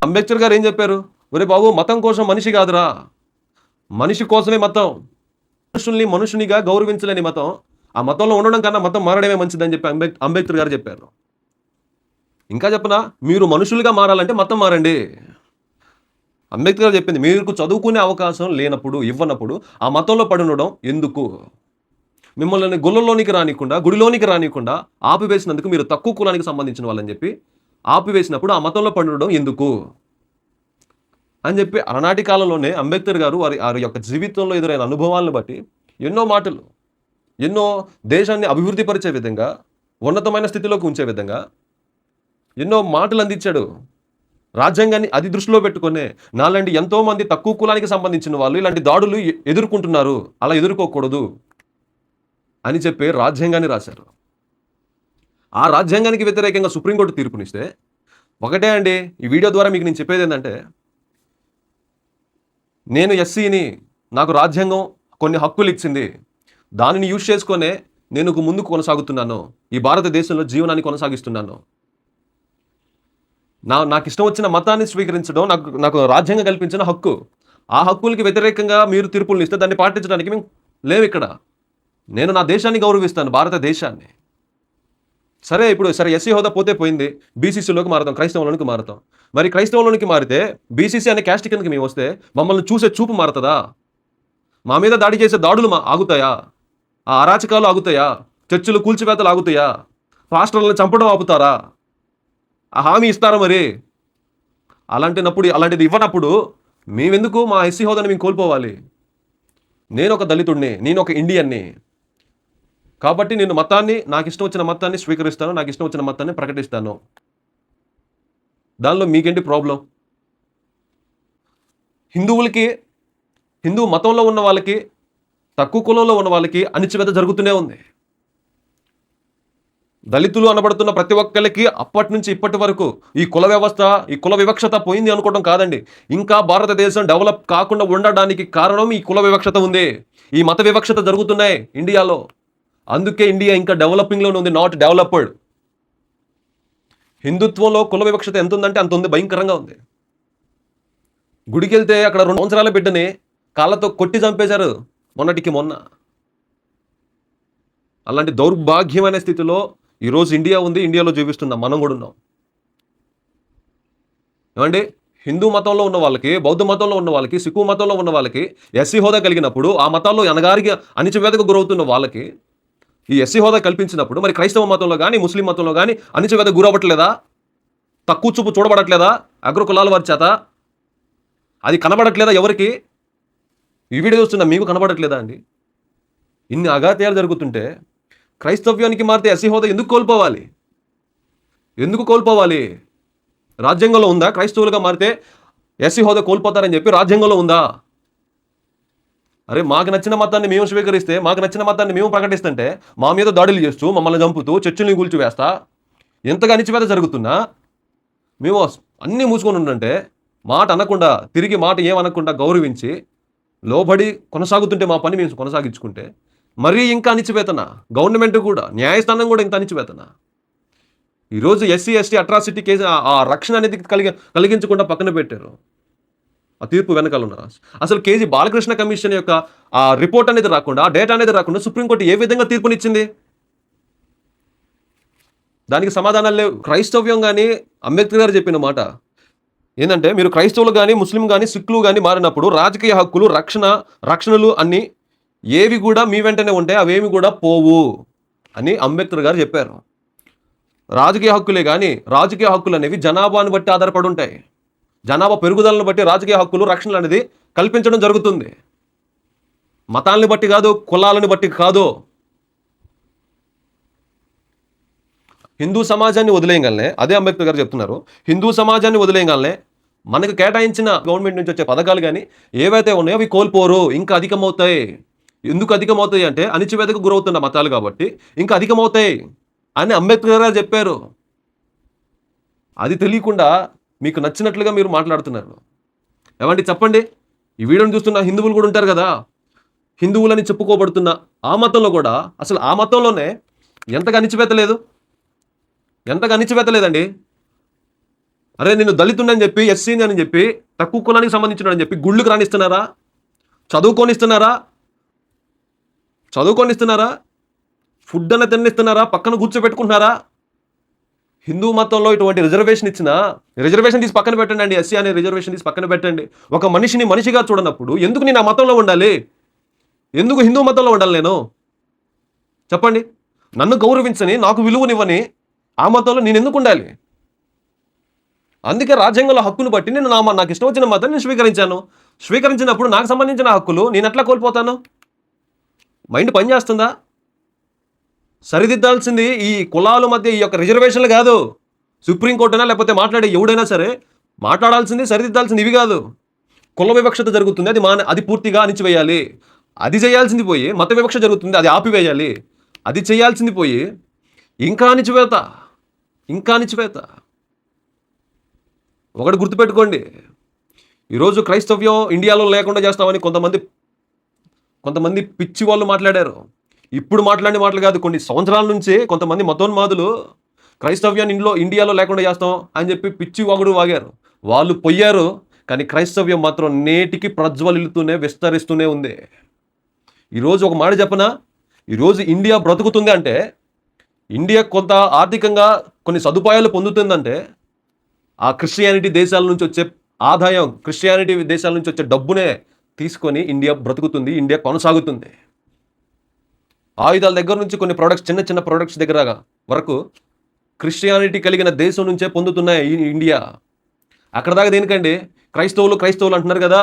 అంబేద్కర్ గారు ఏం చెప్పారు? ఒరే బాబు, మతం కోసం మనిషి కాదురా, మనిషి కోసమే మతం. మనుషుల్ని మనుషునిగా గౌరవించలేని మతం, ఆ మతంలో ఉండడం కన్నా మతం మారడమే మంచిదని చెప్పి అంబేద్కర్ గారు చెప్పారు. ఇంకా చెప్పనా, మీరు మనుషులుగా మారాలంటే మతం మారండి. అంబేద్కర్ గారు చెప్పింది, మీకు చదువుకునే అవకాశం లేనప్పుడు, ఇవ్వనప్పుడు ఆ మతంలో పడి ఉండడం ఎందుకు? మిమ్మల్ని గుళ్ళలోనికి రానికుండా, గుడిలోనికి రానికుండా ఆపివేసినందుకు మీరు తక్కువ కులానికి సంబంధించిన వాళ్ళని చెప్పి ఆపివేసినప్పుడు ఆ మతంలో పడి ఉండడం ఎందుకు అని చెప్పి ఆనాటి కాలంలోనే అంబేద్కర్ గారు వారి యొక్క జీవితంలో ఎదురైన అనుభవాలను బట్టి ఎన్నో మాటలు, ఎన్నో దేశాన్ని అభివృద్ధి పరిచే విధంగా, ఉన్నతమైన స్థితిలోకి ఉంచే విధంగా ఎన్నో మాటలు అందించాడు. రాజ్యాంగాన్ని అది దృష్టిలో పెట్టుకునే నాలాంటి ఎంతో మంది తక్కువ కులానికి సంబంధించిన వాళ్ళు ఇలాంటి దాడులు ఎదుర్కొంటున్నారు, అలా ఎదుర్కోకూడదు అని చెప్పి రాజ్యాంగాన్ని రాశారు. ఆ రాజ్యాంగానికి వ్యతిరేకంగా సుప్రీంకోర్టు తీర్పునిస్తే ఒకటే అండి, ఈ వీడియో ద్వారా మీకు నేను చెప్పేది ఏంటంటే, నేను ఎస్సీని, నాకు రాజ్యాంగం కొన్ని హక్కులు ఇచ్చింది, దానిని యూజ్ చేసుకొనే నేను ముందుకు కొనసాగుతున్నాను, ఈ భారతదేశంలో జీవనాన్ని కొనసాగిస్తున్నాను. నాకు ఇష్టం వచ్చిన మతాన్ని స్వీకరించడం నాకు రాజ్యాంగం కల్పించిన హక్కు. ఆ హక్కులకి వ్యతిరేకంగా మీరు తీర్పులను ఇస్తే దాన్ని పాటించడానికి మేము లేవు ఇక్కడ. నేను నా దేశాన్ని గౌరవిస్తాను, భారతదేశాన్ని. సరే, ఇప్పుడు ఎస్సీ హోదా పోతే పోయింది, బీసీసీలోకి మారుతాం, క్రైస్తవంలోనికి మారుతాం. మరి క్రైస్తవంలోనికి మారితే బీసీసీ అనే క్యాస్ట్ కిందకి మేము వస్తే మమ్మల్ని చూసే చూపు మారుతుందా? మా మీద దాడి చేసే దాడులు ఆగుతాయా? ఆ అరాచకాలు ఆగుతాయా? చర్చిలు కూల్చివేతలు ఆగుతాయా? పాస్టర్లను చంపడం ఆపుతారా? ఆ హామీ ఇస్తారా? మరి అలాంటిది ఇవ్వనప్పుడు మేమెందుకు మా ఎస్సీ హోదాని మేము కోల్పోవాలి? నేను ఒక దళితుడిని, నేను ఒక ఇండియన్ని, కాబట్టి నేను నాకు ఇష్టం వచ్చిన మతాన్ని స్వీకరిస్తాను, నాకు ఇష్టం వచ్చిన మతాన్ని ప్రకటిస్తాను. దానిలో మీకేంటి ప్రాబ్లం? హిందూ మతంలో ఉన్న వాళ్ళకి, తక్కువ కులంలో ఉన్న వాళ్ళకి అణిచివేత జరుగుతూనే ఉంది. దళితులు అనబడుతున్న ప్రతి ఒక్కరికి అప్పటి నుంచి ఇప్పటి వరకు ఈ కుల వ్యవస్థ, ఈ కుల వివక్షత పోయింది అనుకోవడం కాదండి. ఇంకా భారతదేశం డెవలప్ కాకుండా ఉండడానికి కారణం ఈ కుల వివక్షత ఉంది, ఈ మత వివక్షత జరుగుతున్నాయి ఇండియాలో. అందుకే ఇండియా ఇంకా డెవలపింగ్లోనే ఉంది, నాట్ డెవలప్డ్. హిందుత్వంలో కుల వివక్షత ఎంత ఉందంటే అంత ఉంది, భయంకరంగా ఉంది. గుడికి వెళ్తే అక్కడ 2 సంవత్సరాల బిడ్డని కాళ్ళతో కొట్టి చంపేశారు మొన్న. అలాంటి దౌర్భాగ్యమైన స్థితిలో ఈరోజు ఇండియా ఉంది, ఇండియాలో జీవిస్తున్నాం, మనం కూడా ఉన్నాం. ఏమండి, హిందూ మతంలో ఉన్న వాళ్ళకి, బౌద్ధ మతంలో ఉన్న వాళ్ళకి, సిక్కు మతంలో ఉన్న వాళ్ళకి ఎస్సీ హోదా కలిగినప్పుడు, ఆ మతాల్లో అనగారికి అణిచివేతకు గురవుతున్న వాళ్ళకి ఈ ఎస్సీ హోదా కల్పించినప్పుడు, మరి క్రైస్తవ మతంలో కానీ, ముస్లిం మతంలో కానీ అణిచివేతకు గురవ్వట్లేదా? తక్కువ చూపు చూడబడట్లేదా అగ్ర కులాల వారి చేత? అది కనబడట్లేదా ఎవరికి? ఈ వీడియో చూస్తున్నా మీకు కనబడట్లేదా అండి? ఇన్ని అఘాత్యాలు జరుగుతుంటే క్రైస్తవ్యానికి మారితే ఎస్సీ హోదా ఎందుకు కోల్పోవాలి? రాజ్యాంగంలో ఉందా క్రైస్తవులుగా మారితే ఎస్సీ హోదా కోల్పోతారని చెప్పి? రాజ్యాంగంలో ఉందా? అరే, మాకు నచ్చిన మతాన్ని మేము స్వీకరిస్తే, మాకు నచ్చిన మతాన్ని మేము ప్రకటిస్తుంటే మా మీద దాడులు చేస్తూ, మమ్మల్ని చంపుతూ, చర్చల్ని కూల్చివేస్తా, ఎంతగా అణిచివేత జరుగుతున్నా మేము అన్నీ మూసుకొని ఉండంటే, మాట అనకుండా, తిరిగి మాట ఏమనకుండా గౌరవించి లోబడి కొనసాగుతుంటే, మా పని మేము కొనసాగించుకుంటే మరీ ఇంకా అణిచివేతన, గవర్నమెంట్ కూడా, న్యాయస్థానం కూడా ఇంత అణిచివేతన. ఈరోజు ఎస్సీ ఎస్టీ అట్రాసిటీ కేసు ఆ రక్షణ అనేది కలిగించకుండా పక్కన పెట్టారు. ఆ తీర్పు వెనకాల ఉన్నారు. అసలు కేజీ బాలకృష్ణ కమిషన్ యొక్క ఆ రిపోర్ట్ అనేది రాకుండా, ఆ డేటా అనేది రాకుండా సుప్రీంకోర్టు ఏ విధంగా తీర్పునిచ్చింది? దానికి సమాధానాలు లేవు. క్రైస్తవ్యం కానీ, అంబేద్కర్ గారు చెప్పిన మాట ఏంటంటే, మీరు క్రైస్తవులు కానీ, ముస్లిం కానీ, సిక్కులు కానీ మారినప్పుడు రాజకీయ హక్కులు, రక్షణలు అన్నీ ఏవి కూడా మీ వెంటనే ఉంటాయి, అవేమి కూడా పోవు అని అంబేద్కర్ గారు చెప్పారు. రాజకీయ హక్కులే కానీ, రాజకీయ హక్కులు అనేవి జనాభాను బట్టి ఆధారపడి ఉంటాయి. జనాభా పెరుగుదలను బట్టి రాజకీయ హక్కులు, రక్షణలు అనేది కల్పించడం జరుగుతుంది. మతాలని బట్టి కాదు, కులాలను బట్టి కాదు. హిందూ సమాజాన్ని వదిలేయగలనే, అదే అంబేద్కర్ గారు చెప్తున్నారు, హిందూ సమాజాన్ని వదిలేయగలనే మనకు కేటాయించిన గవర్నమెంట్ నుంచి వచ్చే పథకాలు కానీ ఏవైతే ఉన్నాయో అవి కోల్పోరు, ఇంకా అధికమవుతాయి. ఎందుకు అధికమవుతాయి అంటే, అణిచివేతకు గురవుతున్న మతాలు కాబట్టి ఇంకా అధికమవుతాయి అని అంబేద్కర్ గారు చెప్పారు. అది తెలియకుండా మీకు నచ్చినట్లుగా మీరు మాట్లాడుతున్నారు. ఏమండి చెప్పండి, ఈ వీడియోని చూస్తున్న హిందువులు కూడా ఉంటారు కదా, హిందువులని చెప్పుకోబడుతున్న ఆ మతంలో కూడా అసలు ఆ మతంలోనే ఎంతగా అణిచివేత లేదండి. అరే నేను దళితుండని చెప్పి, ఎస్సీని అని చెప్పి, తక్కువ కులానికి సంబంధించిన చెప్పి గుళ్ళుకు రానిస్తున్నారా? చదువుకొనిస్తున్నారా? ఫుడ్ అన్న తిన్నిస్తున్నారా? పక్కన కూర్చోబెట్టుకుంటున్నారా? హిందూ మతంలో ఇటువంటి రిజర్వేషన్ ఇచ్చినా, రిజర్వేషన్ తీసి పక్కన పెట్టండి అండి, ఎస్సీ అనే రిజర్వేషన్ తీసి పక్కన పెట్టండి. ఒక మనిషిని మనిషిగా చూడనప్పుడు ఎందుకు నేను ఆ మతంలో ఉండాలి? ఎందుకు హిందూ మతంలో ఉండాలి నేను? చెప్పండి. నన్ను గౌరవించని, నాకు విలువనివ్వని ఆ మతంలో నేను ఎందుకు ఉండాలి? అందుకే రాజ్యాంగంలో హక్కును బట్టి నేను నాకు ఇష్టం వచ్చిన మతాన్ని నేను స్వీకరించినప్పుడు నాకు సంబంధించిన హక్కులు నేను ఎట్లా కోల్పోతాను? మైండ్ పని చేస్తుందా? సరిదిద్దాల్సింది ఈ కులాల మధ్య ఈ యొక్క రిజర్వేషన్లు కాదు. సుప్రీంకోర్టునా లేకపోతే మాట్లాడే ఎవడైనా సరే మాట్లాడాల్సింది, సరిదిద్దాల్సింది ఇవి కాదు. కుల వివక్షత జరుగుతుంది, అది పూర్తిగా అణిచివేయాలి. అది చేయాల్సింది పోయి మత వివక్ష జరుగుతుంది, అది ఆపివేయాలి. అది చేయాల్సింది పోయి ఇంకా అణిచివేత. ఒకటి గుర్తుపెట్టుకోండి, ఈరోజు క్రైస్తవ్యం ఇండియాలో లేకుండా చేస్తామని కొంతమంది పిచ్చి వాళ్ళు మాట్లాడారు. ఇప్పుడు మాట్లాడిన మాటలు కాదు, కొన్ని సంవత్సరాల నుంచి కొంతమంది మతోన్మాదులు క్రైస్తవ్యాన్ని ఇండియాలో లేకుండా చేస్తాం అని చెప్పి పిచ్చి వాగారు. వాళ్ళు పోయారు, కానీ క్రైస్తవ్యం మాత్రం నేటికి ప్రజ్వలిల్లుతూనే విస్తరిస్తూనే ఉంది. ఈరోజు ఒక మాట చెప్పనా, ఈరోజు ఇండియా బ్రతుకుతుంది అంటే, ఇండియా కొంత ఆర్థికంగా కొన్ని సదుపాయాలు పొందుతుందంటే ఆ క్రిస్టియానిటీ దేశాల నుంచి వచ్చే ఆదాయం, క్రిస్టియానిటీ దేశాల నుంచి వచ్చే డబ్బునే తీసుకొని ఇండియా బ్రతుకుతుంది, ఇండియా కొనసాగుతుంది. ఆయుధాల దగ్గర నుంచి కొన్ని ప్రోడక్ట్స్, చిన్న ప్రోడక్ట్స్ దగ్గర వరకు క్రిస్టియానిటీ కలిగిన దేశం నుంచే పొందుతున్నాయి ఇండియా. అక్కడ దాకా దేనికండి? క్రైస్తవులు అంటున్నారు కదా.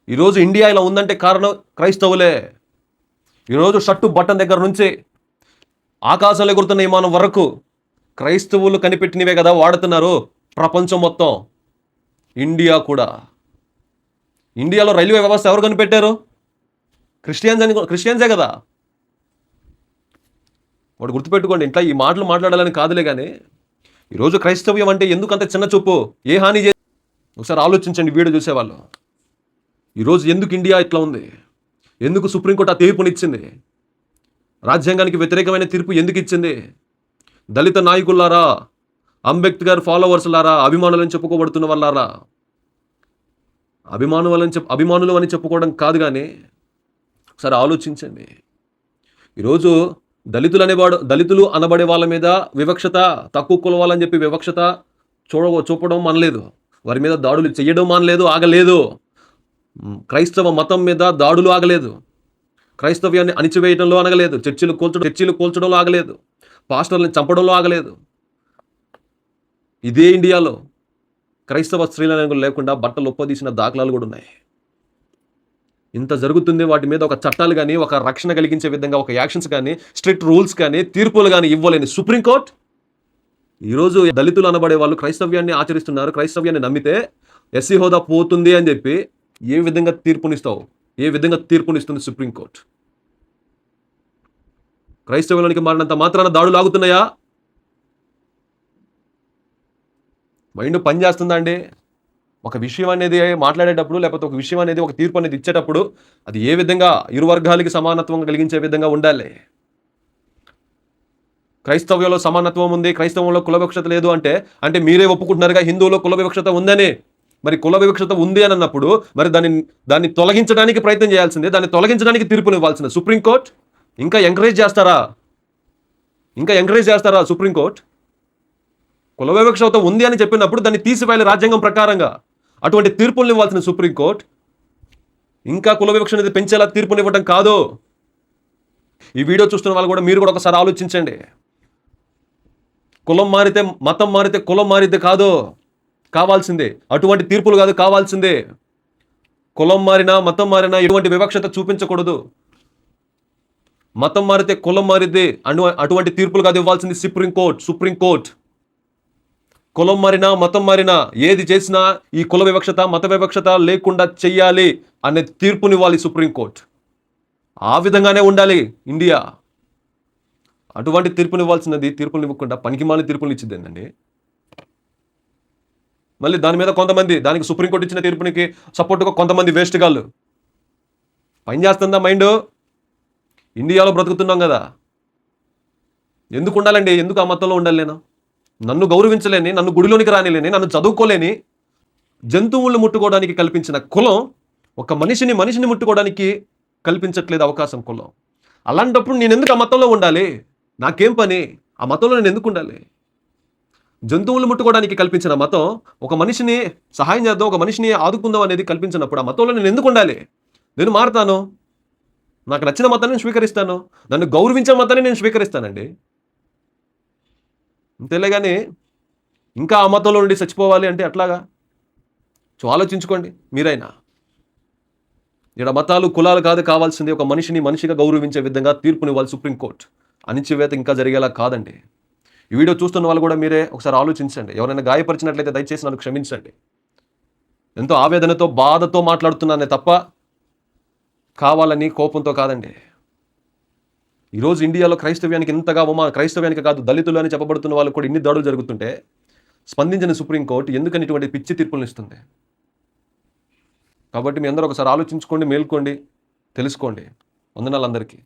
ఈరోజు ఇండియా ఇలా ఉందంటే కారణం క్రైస్తవులే. ఈరోజు షర్టు బటన్ దగ్గర నుంచి ఆకాశంలో ఎగురుతున్న విమానం వరకు క్రైస్తవులు కనిపెట్టినవే కదా వాడుతున్నారు ప్రపంచం మొత్తం. ఇండియా కూడా. ఇండియాలో రైల్వే వ్యవస్థ ఎవరు కనిపెట్టారు? క్రిస్టియన్సే కదా. వాడు గుర్తుపెట్టుకోండి. ఇంట్లో ఈ మాటలు మాట్లాడాలని కాదులే, కానీ ఈరోజు క్రైస్తవ్యం అంటే ఎందుకు అంత చిన్న చూపు? ఏ హాని చేసి ఒకసారి ఆలోచించండి వీడియో చూసేవాళ్ళు. ఈరోజు ఎందుకు ఇండియా ఇట్లా ఉంది? ఎందుకు సుప్రీంకోర్టు ఆ తీర్పునిచ్చింది? రాజ్యాంగానికి వ్యతిరేకమైన తీర్పు ఎందుకు ఇచ్చింది? దళిత నాయకులారా, అంబేద్కర్ ఫాలోవర్స్లారా, అభిమానులని చెప్పుకోబడుతున్న వాళ్ళారా, అభిమానులు అని చెప్పుకోవడం కాదు, కానీ ఒకసారి ఆలోచించండి. ఈరోజు దళితులు అనబడే వాళ్ళ మీద వివక్షత, తక్కువ కులవాలని చెప్పి వివక్షత చూపడం మానలేదు. వారి మీద దాడులు చేయడం మానలేదు, ఆగలేదు. క్రైస్తవ మతం మీద దాడులు ఆగలేదు. క్రైస్తవ్యాన్ని అణిచివేయడంలో ఆగలేదు. చర్చిలు కూల్చడంలో ఆగలేదు. పాస్టర్లను చంపడంలో ఆగలేదు. ఇదే ఇండియాలో క్రైస్తవ స్త్రీలను లేకుండా బట్టలు ఒప్పదీసిన దాఖలాలు కూడా ఉన్నాయి. ఇంత జరుగుతుంది, వాటి మీద ఒక చట్టాలు కానీ, ఒక రక్షణ కలిగించే విధంగా ఒక యాక్షన్స్ కానీ, స్ట్రిక్ట్ రూల్స్ కానీ, తీర్పులు కానీ ఇవ్వలేని సుప్రీంకోర్టు ఈరోజు దళితులు అనబడే వాళ్ళు క్రైస్తవ్యాన్ని ఆచరిస్తున్నారు, క్రైస్తవ్యాన్ని నమ్మితే ఎస్సీ హోదా పోతుంది అని చెప్పి ఏ విధంగా తీర్పునిస్తుంది సుప్రీంకోర్టు? క్రైస్తవులకి మారినంత మాత్రాన దాడులు ఆగుతున్నాయా? మైండ్ పని చేస్తుందా అండి? ఒక విషయం అనేది మాట్లాడేటప్పుడు, లేకపోతే ఒక విషయం అనేది, ఒక తీర్పు అనేది ఇచ్చేటప్పుడు అది ఏ విధంగా ఇరు వర్గాలకి సమానత్వం కలిగించే విధంగా ఉండాలి. క్రైస్తవ్యంలో సమానత్వం ఉంది, క్రైస్తవంలో కుల వివక్షత లేదు అంటే మీరే ఒప్పుకుంటున్నారుగా హిందువులో కుల వివక్షత ఉందని. మరి కుల వివక్షత ఉంది అని అన్నప్పుడు మరి దాన్ని తొలగించడానికి ప్రయత్నం చేయాల్సిందే, దాన్ని తొలగించడానికి తీర్పుని ఇవ్వాల్సిందే సుప్రీంకోర్టు. ఇంకా ఎంకరేజ్ చేస్తారా సుప్రీంకోర్టు? కుల వివక్షత ఉంది అని చెప్పినప్పుడు దాన్ని తీసివేయాలి రాజ్యాంగం ప్రకారంగా. అటువంటి తీర్పులను ఇవ్వాల్సిన సుప్రీంకోర్టు ఇంకా కుల వివక్ష అనేది పెంచేలా తీర్పుని ఇవ్వడం కాదు. ఈ వీడియో చూస్తున్న వాళ్ళు కూడా మీరు కూడా ఒకసారి ఆలోచించండి. కులం మారితే, మతం మారితే, కులం మారితే కాదు కావాల్సిందే, అటువంటి తీర్పులు కాదు కావాల్సిందే. కులం మారినా, మతం మారినా ఎటువంటి వివక్షత చూపించకూడదు. మతం మారితే, కులం మారితే అటువంటి తీర్పులు కాదు ఇవ్వాల్సింది సుప్రీంకోర్టు. కులం మారినా, మతం మారినా, ఏది చేసినా ఈ కుల వివక్షత, మత వివక్షత లేకుండా చెయ్యాలి అనే తీర్పునివ్వాలి సుప్రీంకోర్టు. ఆ విధంగానే ఉండాలి ఇండియా. అటువంటి తీర్పునివ్వాల్సినది తీర్పులు ఇవ్వకుండా పనికిమాలిన తీర్పులు ఇచ్చింది ఏంటండి? మళ్ళీ దాని మీద కొంతమంది, దానికి సుప్రీంకోర్టు ఇచ్చిన తీర్పునికి సపోర్ట్గా కొంతమంది వేస్ట్ గాళ్ళు. పని చేస్తుందా మైండ్? ఇండియాలో బ్రతుకుతున్నాం కదా, ఎందుకు ఉండాలండి? ఎందుకు ఆ మతంలో ఉండాలి నేను? నన్ను గౌరవించలేని, నన్ను గుడిలోనికి రానిలేని, నన్ను చదువుకోలేని జంతువులను ముట్టుకోవడానికి కల్పించిన కులం ఒక మనిషిని ముట్టుకోవడానికి కల్పించట్లేదు అవకాశం కులం. అలాంటప్పుడు నేను ఎందుకు ఆ మతంలో ఉండాలి? నాకేం పని? ఆ మతంలో నేను ఎందుకు ఉండాలి? జంతువులు ముట్టుకోవడానికి కల్పించిన మతం ఒక మనిషిని సహాయం చేద్దాం, ఒక మనిషిని ఆదుకుందాం అనేది కల్పించినప్పుడు ఆ మతంలో నేను ఎందుకు ఉండాలి? నేను మారుతాను. నాకు నచ్చిన మతాన్ని నేను స్వీకరిస్తాను. నన్ను గౌరవించే మతాన్ని నేను స్వీకరిస్తానండి. అంతేలే కానీ ఇంకా ఆ మతంలో నుండి చచ్చిపోవాలి అంటే ఎట్లాగా? సో ఆలోచించుకోండి మీరైనా. ఇక్కడ మతాలు కులాలు కాదు కావాల్సింది, ఒక మనిషిని మనిషిగా గౌరవించే విధంగా తీర్పునివ్వాలి సుప్రీంకోర్టు. అణిచివేత ఇంకా జరిగేలా కాదండి. ఈ వీడియో చూస్తున్న వాళ్ళు కూడా మీరే ఒకసారి ఆలోచించండి. ఎవరైనా గాయపరిచినట్లయితే దయచేసి నన్ను క్షమించండి. ఎంతో ఆవేదనతో బాధతో మాట్లాడుతున్నానే తప్ప కావాలని కోపంతో కాదండి. ఈరోజు ఇండియాలో క్రైస్తవ్యానికి ఇంతగా క్రైస్తవ్యానికి కాదు దళితులు అని చెప్పబడుతున్న వాళ్ళు కూడా ఇన్ని దాడులు జరుగుతుంటే స్పందించిన సుప్రీంకోర్టు ఎందుకని ఇటువంటి పిచ్చి తీర్పులను ఇస్తుంది? కాబట్టి మీ అందరూ ఒకసారి ఆలోచించుకోండి, మేల్కోండి, తెలుసుకోండి. వందనాలు అందరికీ.